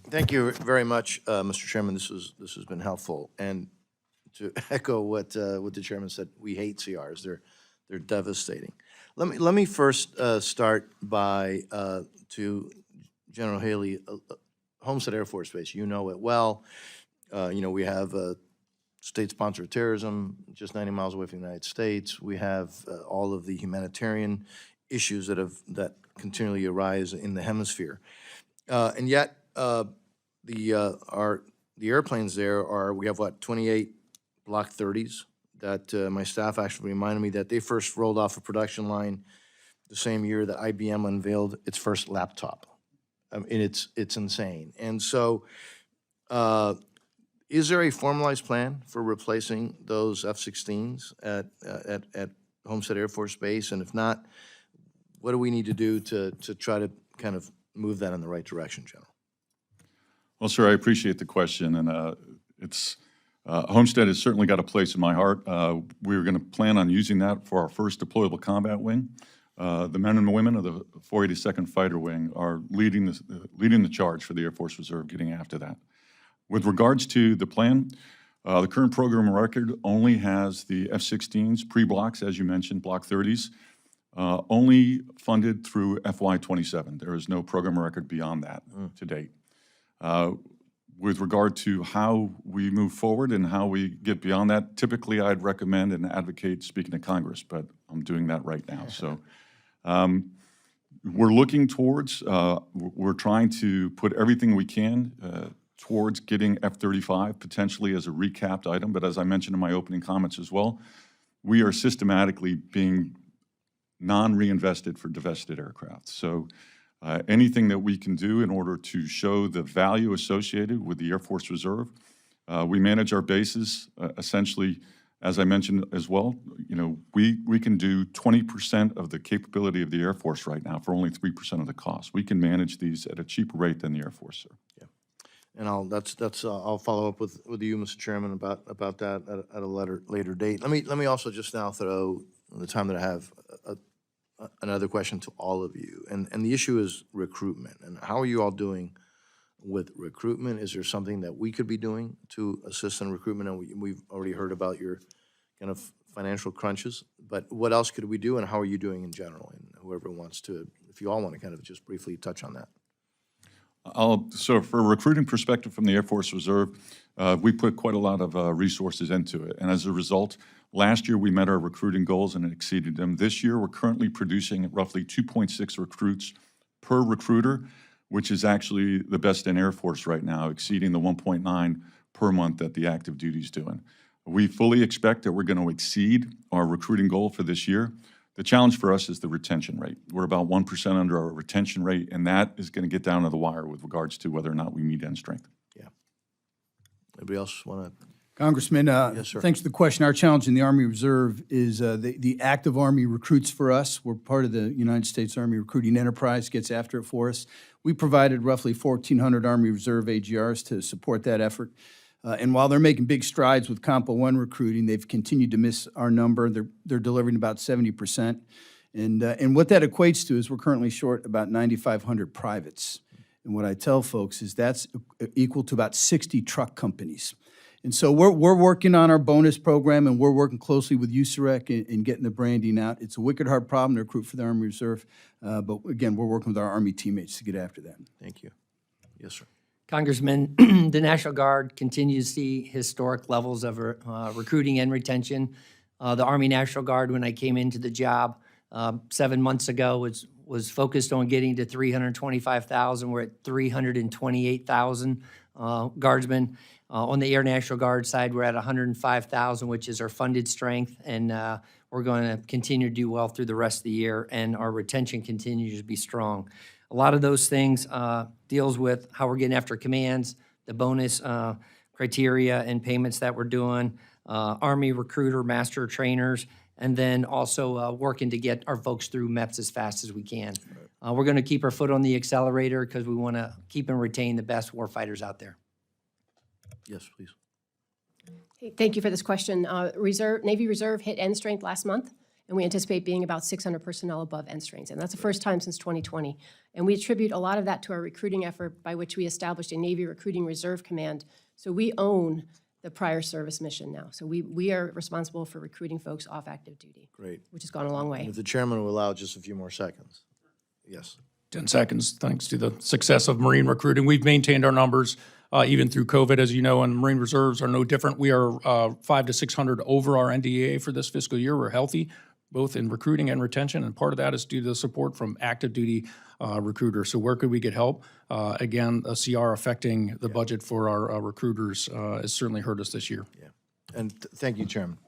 Thank you very much, Mr. Chairman. This has been helpful. And to echo what the chairman said, we hate CRs. They're devastating. Let me first start by to General Haley, Homestead Air Force Base. You know it well. We have state-sponsored terrorism just 90 miles away from the United States. We have all of the humanitarian issues that continually arise in the hemisphere, and yet the airplanes there are, we have what, 28 Block 30s that my staff actually reminded me that they first rolled off a production line the same year that IBM unveiled its first laptop. And it's insane. And so is there a formalized plan for replacing those F-16s at Homestead Air Force Base? And if not, what do we need to do to try to kind of move that in the right direction, General? Well, sir, I appreciate the question, and Homestead has certainly got a place in my heart. We're going to plan on using that for our first deployable combat wing. The men and women of the 482nd Fighter Wing are leading the charge for the Air Force Reserve, getting after that. With regards to the plan, the current program record only has the F-16s, pre-blocks, as you mentioned, Block 30s, only funded through FY27. There is no program record beyond that to date. With regard to how we move forward and how we get beyond that, typically I'd recommend and advocate speaking to Congress, but I'm doing that right now. So we're looking towards, we're trying to put everything we can towards getting F-35 potentially as a recapped item, but as I mentioned in my opening comments as well, we are systematically being non-reinvested for divested aircraft. So anything that we can do in order to show the value associated with the Air Force Reserve. We manage our bases essentially, as I mentioned as well, we can do 20% of the capability of the Air Force right now for only 3% of the cost. We can manage these at a cheaper rate than the Air Force, sir. Yeah. And I'll follow up with you, Mr. Chairman, about that at a later date. Let me also just now throw the time that I have another question to all of you, and the issue is recruitment. And how are you all doing with recruitment? Is there something that we could be doing to assist in recruitment? And we've already heard about your kind of financial crunches, but what else could we do, and how are you doing in general? And whoever wants to, if you all want to kind of just briefly touch on that. So for a recruiting perspective from the Air Force Reserve, we put quite a lot of resources into it. And as a result, last year we met our recruiting goals and exceeded them. This year we're currently producing roughly 2.6 recruits per recruiter, which is actually the best in Air Force right now, exceeding the 1.9 per month that the active duty is doing. We fully expect that we're going to exceed our recruiting goal for this year. The challenge for us is the retention rate. We're about 1% under our retention rate, and that is going to get down to the wire with regards to whether or not we meet end strength. Yeah. Anybody else want to? Congressman, yes, sir. Thanks for the question. Our challenge in the Army Reserve is the active Army recruits for us. We're part of the United States Army Recruiting Enterprise, gets after it for us. We provided roughly 1,400 Army Reserve AGRs to support that effort. And while they're making big strides with Compo 1 recruiting, they've continued to miss our number. They're delivering about 70%. And what that equates to is we're currently short about 9,500 privates. And what I tell folks is that's equal to about 60 truck companies. And so we're working on our bonus program, and we're working closely with USAREC in getting the branding out. It's a wicked hard problem to recruit for the Army Reserve, but again, we're working with our Army teammates to get after that. Thank you. Yes, sir. Congressman, the National Guard continues to see historic levels of recruiting and retention. The Army National Guard, when I came into the job 7 months ago, was focused on getting to 325,000. We're at 328,000 guardsmen. On the Air National Guard side, we're at 105,000, which is our funded strength, and we're going to continue to do well through the rest of the year, and our retention continues to be strong. A lot of those things deals with how we're getting after commands, the bonus criteria and payments that we're doing, Army recruiter, master trainers, and then also working to get our folks through MEPS as fast as we can. We're going to keep our foot on the accelerator because we want to keep and retain the best warfighters out there. Yes, please. Hey, thank you for this question. Navy Reserve hit end strength last month, and we anticipate being about 600 personnel above end strength. And that's the first time since 2020. And we attribute a lot of that to our recruiting effort by which we established a Navy Recruiting Reserve Command. So we own the prior service mission now. So we are responsible for recruiting folks off active duty. Great. Which has gone a long way. If the chairman will allow just a few more seconds. Yes. 10 seconds, thanks to the success of Marine recruiting. We've maintained our numbers even through COVID, as you know, and Marine Reserves are no different. We are 500 to 600 over our NDAA for this fiscal year. We're healthy, both in recruiting and retention, and part of that is due to the support from active duty recruiters. So where could we get help? Again, a CR affecting the budget for our recruiters has certainly hurt us this year. Yeah. And thank you, Chairman.